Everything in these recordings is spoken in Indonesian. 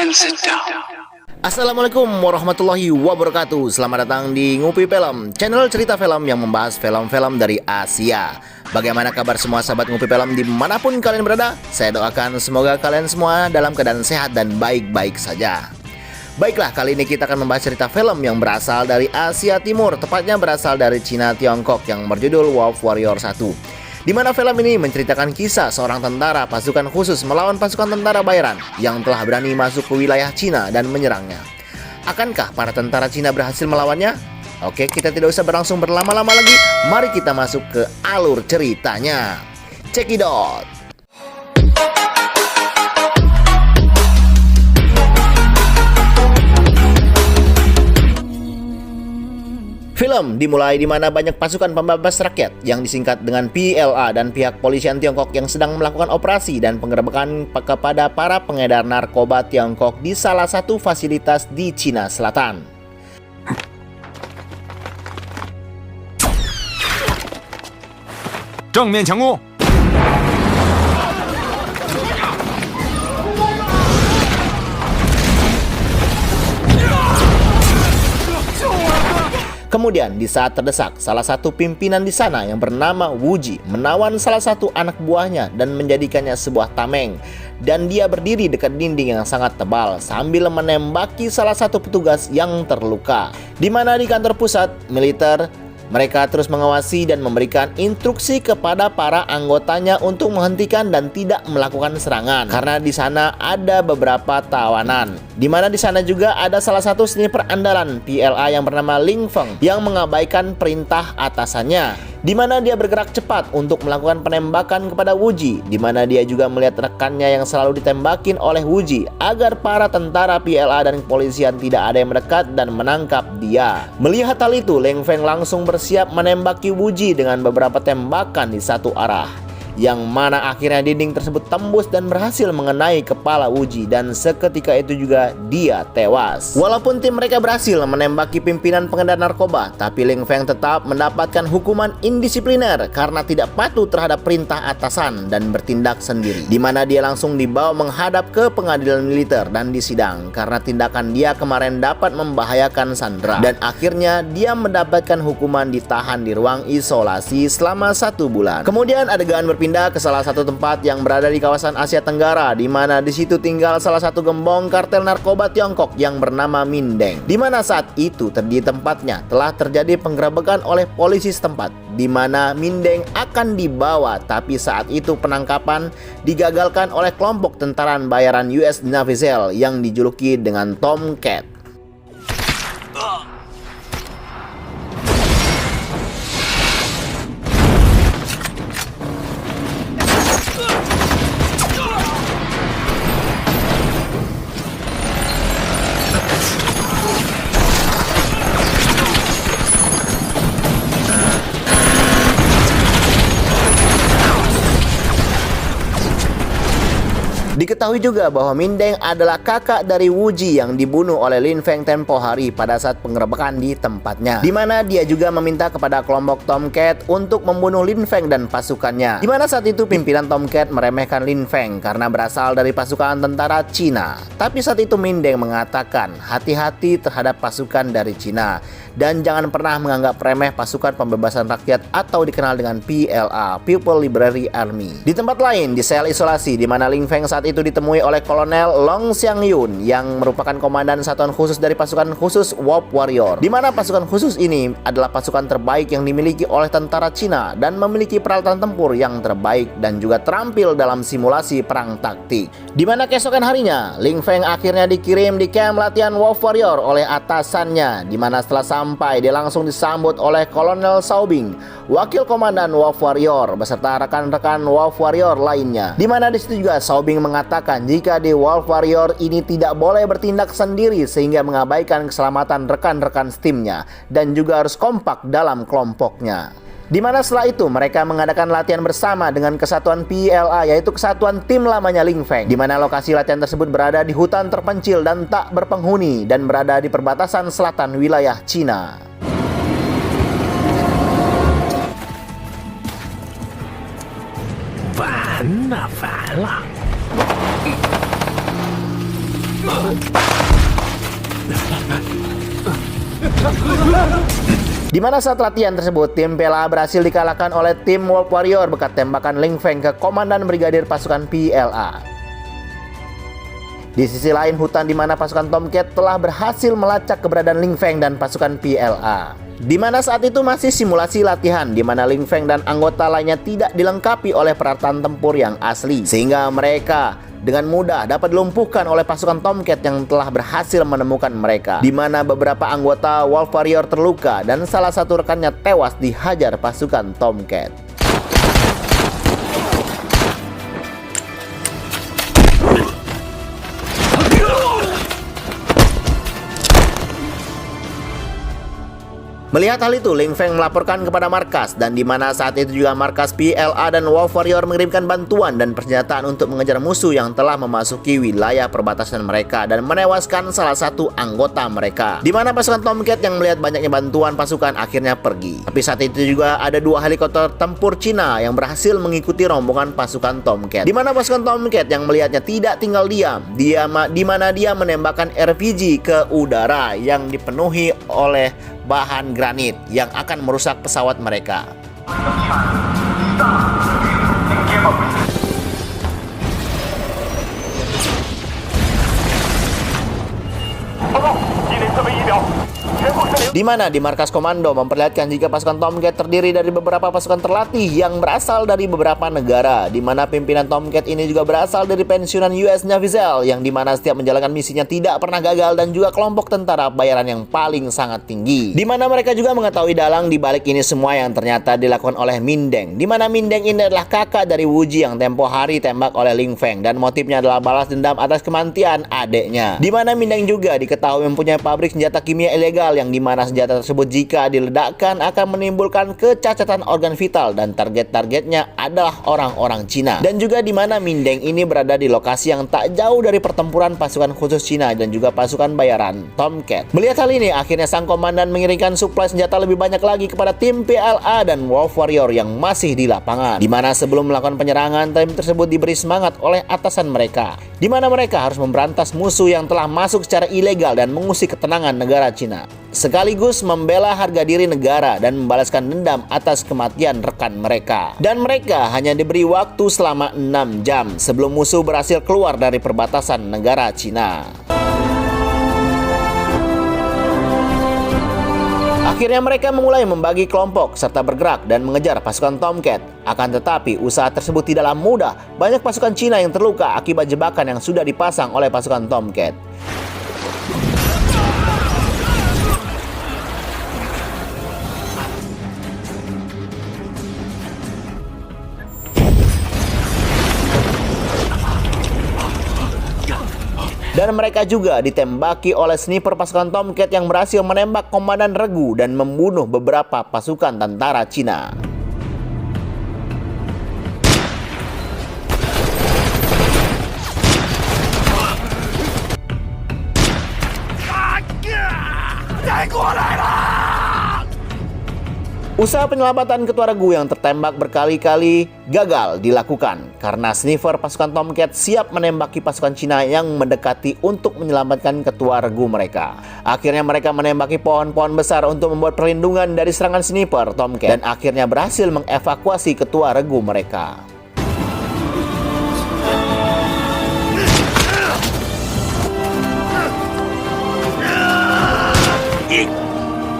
and sit down. Assalamualaikum warahmatullahi wabarakatuh. Selamat datang di Ngupi Film, channel cerita film yang membahas film-film dari Asia. Bagaimana kabar semua sahabat Ngupi Film dimanapun kalian berada? Saya doakan semoga kalian semua dalam keadaan sehat dan baik-baik saja. Baiklah, kali ini kita akan membahas cerita film yang berasal dari Asia Timur, tepatnya berasal dari Cina Tiongkok, yang berjudul Wolf Warrior 1. Di mana film ini menceritakan kisah seorang tentara pasukan khusus melawan pasukan tentara bayaran yang telah berani masuk ke wilayah Cina dan menyerangnya. Akankah para tentara Cina berhasil melawannya? Oke, kita tidak usah berlangsung berlama-lama lagi. Mari kita masuk ke alur ceritanya. Check it out. Film dimulai di mana banyak pasukan pembebas rakyat yang disingkat dengan PLA dan pihak polisian Tiongkok yang sedang melakukan operasi dan penggerebekan kepada para pengedar narkoba Tiongkok di salah satu fasilitas di Cina Selatan. Zhengmian qianggu. Kemudian di saat terdesak, salah satu pimpinan di sana yang bernama Wu Ji menawan salah satu anak buahnya dan menjadikannya sebuah tameng. Dan dia berdiri dekat dinding yang sangat tebal sambil menembaki salah satu petugas yang terluka. Di mana di kantor pusat militer, mereka terus mengawasi dan memberikan instruksi kepada para anggotanya untuk menghentikan dan tidak melakukan serangan karena di sana ada beberapa tawanan. Di mana di sana juga ada salah satu sniper andalan PLA yang bernama Ling Feng yang mengabaikan perintah atasannya. Di mana dia bergerak cepat untuk melakukan penembakan kepada Wu Ji, di mana dia juga melihat rekannya yang selalu ditembakin oleh Wu Ji agar para tentara PLA dan kepolisian tidak ada yang mendekat dan menangkap dia. Melihat hal itu, Ling Feng langsung bersiap menembaki Wu Ji dengan beberapa tembakan di satu arah, yang mana akhirnya dinding tersebut tembus dan berhasil mengenai kepala Wu Ji, dan seketika itu juga dia tewas. Walaupun tim mereka berhasil menembaki pimpinan pengedar narkoba, tapi Ling Feng tetap mendapatkan hukuman indisipliner karena tidak patuh terhadap perintah atasan dan bertindak sendiri. Di mana dia langsung dibawa menghadap ke pengadilan militer dan disidang karena tindakan dia kemarin dapat membahayakan sandera. Dan akhirnya dia mendapatkan hukuman ditahan di ruang isolasi selama 1 bulan. Kemudian adegan berpindah ke salah satu tempat yang berada di kawasan Asia Tenggara, di mana di situ tinggal salah satu gembong kartel narkoba Tiongkok yang bernama Mindeng. Di mana saat itu di tempatnya telah terjadi penggerebekan oleh polisi setempat, di mana Mindeng akan dibawa, tapi saat itu penangkapan digagalkan oleh kelompok tentara bayaran US Navy SEAL yang dijuluki dengan Tomcat. Diketahui juga bahwa Mindeng adalah kakak dari Wu Ji yang dibunuh oleh Lin Feng tempo hari pada saat penggerebekan di tempatnya. Di mana dia juga meminta kepada kelompok Tomcat untuk membunuh Lin Feng dan pasukannya. Di mana saat itu pimpinan Tomcat meremehkan Lin Feng karena berasal dari pasukan tentara Cina. Tapi saat itu Mindeng mengatakan hati-hati terhadap pasukan dari Cina dan jangan pernah menganggap remeh pasukan pembebasan rakyat atau dikenal dengan PLA, People Liberation Army. Di tempat lain, di sel isolasi, di mana Lin Feng saat itu ditemui oleh Kolonel Long Xiangyun yang merupakan komandan satuan khusus dari pasukan khusus Wolf Warrior. Di mana pasukan khusus ini adalah pasukan terbaik yang dimiliki oleh tentara Cina dan memiliki peralatan tempur yang terbaik dan juga terampil dalam simulasi perang taktik. Di mana keesokan harinya, Ling Feng akhirnya dikirim di camp latihan Wolf Warrior oleh atasannya. Di mana setelah sampai, dia langsung disambut oleh Kolonel Xiaobing, wakil komandan Wolf Warrior beserta rekan-rekan Wolf Warrior lainnya. Di mana di situ juga Xiaobing mengatakan jika di Wolf Warrior ini tidak boleh bertindak sendiri sehingga mengabaikan keselamatan rekan-rekan timnya dan juga harus kompak dalam kelompoknya. Di mana setelah itu mereka mengadakan latihan bersama dengan kesatuan PLA, yaitu kesatuan tim lamanya Ling Feng. Di mana lokasi latihan tersebut berada di hutan terpencil dan tak berpenghuni dan berada di perbatasan selatan wilayah Cina. Di mana saat latihan tersebut, tim PLA berhasil dikalahkan oleh tim Wolf Warrior berkat tembakan Ling Feng ke komandan brigadir pasukan PLA. Di sisi lain hutan di mana pasukan Tomcat telah berhasil melacak keberadaan Ling Feng dan pasukan PLA. Di mana saat itu masih simulasi latihan, di mana Ling Feng dan anggota lainnya tidak dilengkapi oleh peralatan tempur yang asli, sehingga mereka dengan mudah dapat dilumpuhkan oleh pasukan Tomcat yang telah berhasil menemukan mereka. Di mana beberapa anggota Wolf Warrior terluka dan salah satu rekannya tewas dihajar pasukan Tomcat. Melihat hal itu, Ling Feng melaporkan kepada markas, dan di mana saat itu juga markas PLA dan Wolf Warrior mengirimkan bantuan dan persenjataan untuk mengejar musuh yang telah memasuki wilayah perbatasan mereka dan menewaskan salah satu anggota mereka. Di mana pasukan Tomcat yang melihat banyaknya bantuan pasukan akhirnya pergi. Tapi saat itu juga ada 2 helikopter tempur Cina yang berhasil mengikuti rombongan pasukan Tomcat. Di mana pasukan Tomcat yang melihatnya tidak tinggal diam, di mana dia menembakkan RPG ke udara yang dipenuhi oleh bahan granit yang akan merusak pesawat mereka. Di mana di markas komando memperlihatkan jika pasukan Tomcat terdiri dari beberapa pasukan terlatih yang berasal dari beberapa negara, di mana pimpinan Tomcat ini juga berasal dari pensiunan US Navy SEAL, yang di mana setiap menjalankan misinya tidak pernah gagal, dan juga kelompok tentara bayaran yang paling sangat tinggi. Di mana mereka juga mengetahui dalang di balik ini semua yang ternyata dilakukan oleh Mindeng, di mana Mindeng ini adalah kakak dari Wuji yang tempo hari tembak oleh Ling Feng, dan motifnya adalah balas dendam atas kematian adiknya. Di mana Mindeng juga diketahui mempunyai pabrik senjata kimia ilegal, yang di mana senjata tersebut jika diledakkan akan menimbulkan kecacatan organ vital, dan target-targetnya adalah orang-orang Cina. Dan juga di mana Mindeng ini berada di lokasi yang tak jauh dari pertempuran pasukan khusus Cina dan juga pasukan bayaran Tomcat. Melihat hal ini, akhirnya sang komandan mengirimkan suplai senjata lebih banyak lagi kepada tim PLA dan Wolf Warrior yang masih di lapangan. Di mana sebelum melakukan penyerangan, tim tersebut diberi semangat oleh atasan mereka, di mana mereka harus memberantas musuh yang telah masuk secara ilegal dan mengusik ketenangan negara Cina, sekaligus membela harga diri negara dan membalaskan dendam atas kematian rekan mereka. Dan mereka hanya diberi waktu selama 6 jam sebelum musuh berhasil keluar dari perbatasan negara Cina. Akhirnya mereka mulai membagi kelompok serta bergerak dan mengejar pasukan Tomcat. Akan tetapi usaha tersebut tidaklah mudah. Banyak pasukan Cina yang terluka akibat jebakan yang sudah dipasang oleh pasukan Tomcat. Dan mereka juga ditembaki oleh sniper pasukan Tomcat yang berhasil menembak komandan regu dan membunuh beberapa pasukan tentara Cina. Usaha penyelamatan ketua regu yang tertembak berkali-kali gagal dilakukan karena sniper pasukan Tomcat siap menembaki pasukan Cina yang mendekati untuk menyelamatkan ketua regu mereka. Akhirnya mereka menembaki pohon-pohon besar untuk membuat perlindungan dari serangan sniper Tomcat dan akhirnya berhasil mengevakuasi ketua regu mereka.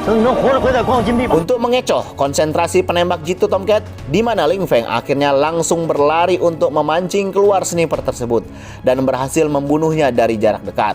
Untuk mengecoh konsentrasi penembak jitu Tomcat, di mana Ling Feng akhirnya langsung berlari untuk memancing keluar sniper tersebut dan berhasil membunuhnya dari jarak dekat.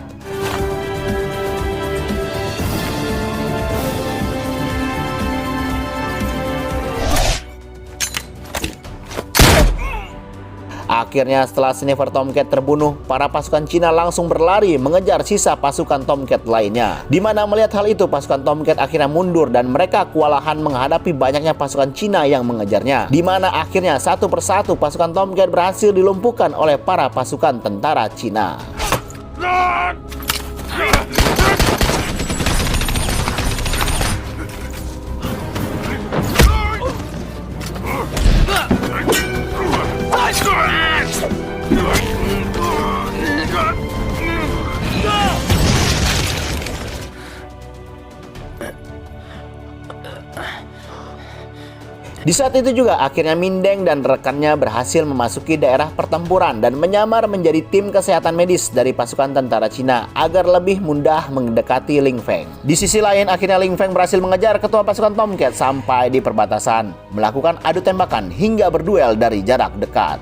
Akhirnya setelah sniper Tomcat terbunuh, para pasukan Cina langsung berlari mengejar sisa pasukan Tomcat lainnya. Di mana melihat hal itu, pasukan Tomcat akhirnya mundur dan mereka kewalahan menghadapi banyaknya pasukan Cina yang mengejarnya. Di mana akhirnya satu persatu pasukan Tomcat berhasil dilumpuhkan oleh para pasukan tentara Cina. Di saat itu juga akhirnya Mindeng dan rekannya berhasil memasuki daerah pertempuran dan menyamar menjadi tim kesehatan medis dari pasukan tentara Cina agar lebih mudah mendekati Ling Feng. Di sisi lain akhirnya Ling Feng berhasil mengejar ketua pasukan Tomcat sampai di perbatasan, melakukan adu tembakan hingga berduel dari jarak dekat.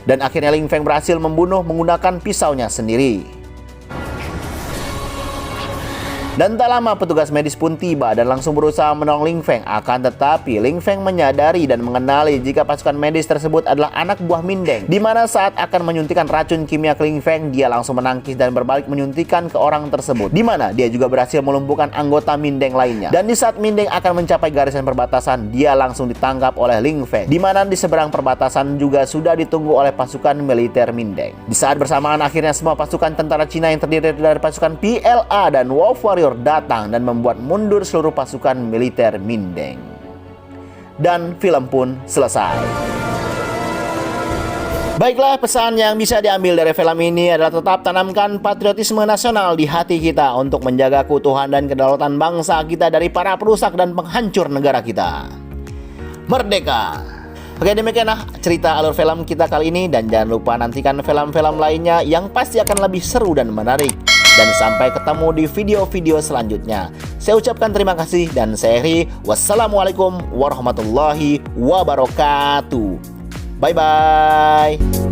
Dan akhirnya Ling Feng berhasil membunuh menggunakan pisaunya sendiri. Dan tak lama petugas medis pun tiba dan langsung berusaha menolong Ling Feng. Akan tetapi Ling Feng menyadari dan mengenali jika pasukan medis tersebut adalah anak buah Mindeng, di mana saat akan menyuntikkan racun kimia ke Ling Feng, dia langsung menangkis dan berbalik menyuntikkan ke orang tersebut, di mana dia juga berhasil melumpuhkan anggota Mindeng lainnya. Dan di saat Mindeng akan mencapai garisan perbatasan, dia langsung ditangkap oleh Ling Feng, di mana di seberang perbatasan juga sudah ditunggu oleh pasukan militer Mindeng. Di saat bersamaan akhirnya semua pasukan tentara Cina yang terdiri dari pasukan PLA dan Wolf Warrior datang dan membuat mundur seluruh pasukan militer Mindeng. Dan film pun selesai. Baiklah, pesan yang bisa diambil dari film ini adalah tetap tanamkan patriotisme nasional di hati kita untuk menjaga keutuhan dan kedaulatan bangsa kita dari para perusak dan penghancur negara kita. Merdeka! Oke, demikianlah cerita alur film kita kali ini, dan jangan lupa nantikan film-film lainnya yang pasti akan lebih seru dan menarik. Dan sampai ketemu di video-video selanjutnya. Saya ucapkan terima kasih dan saya akhiri. Wassalamualaikum warahmatullahi wabarakatuh. Bye-bye.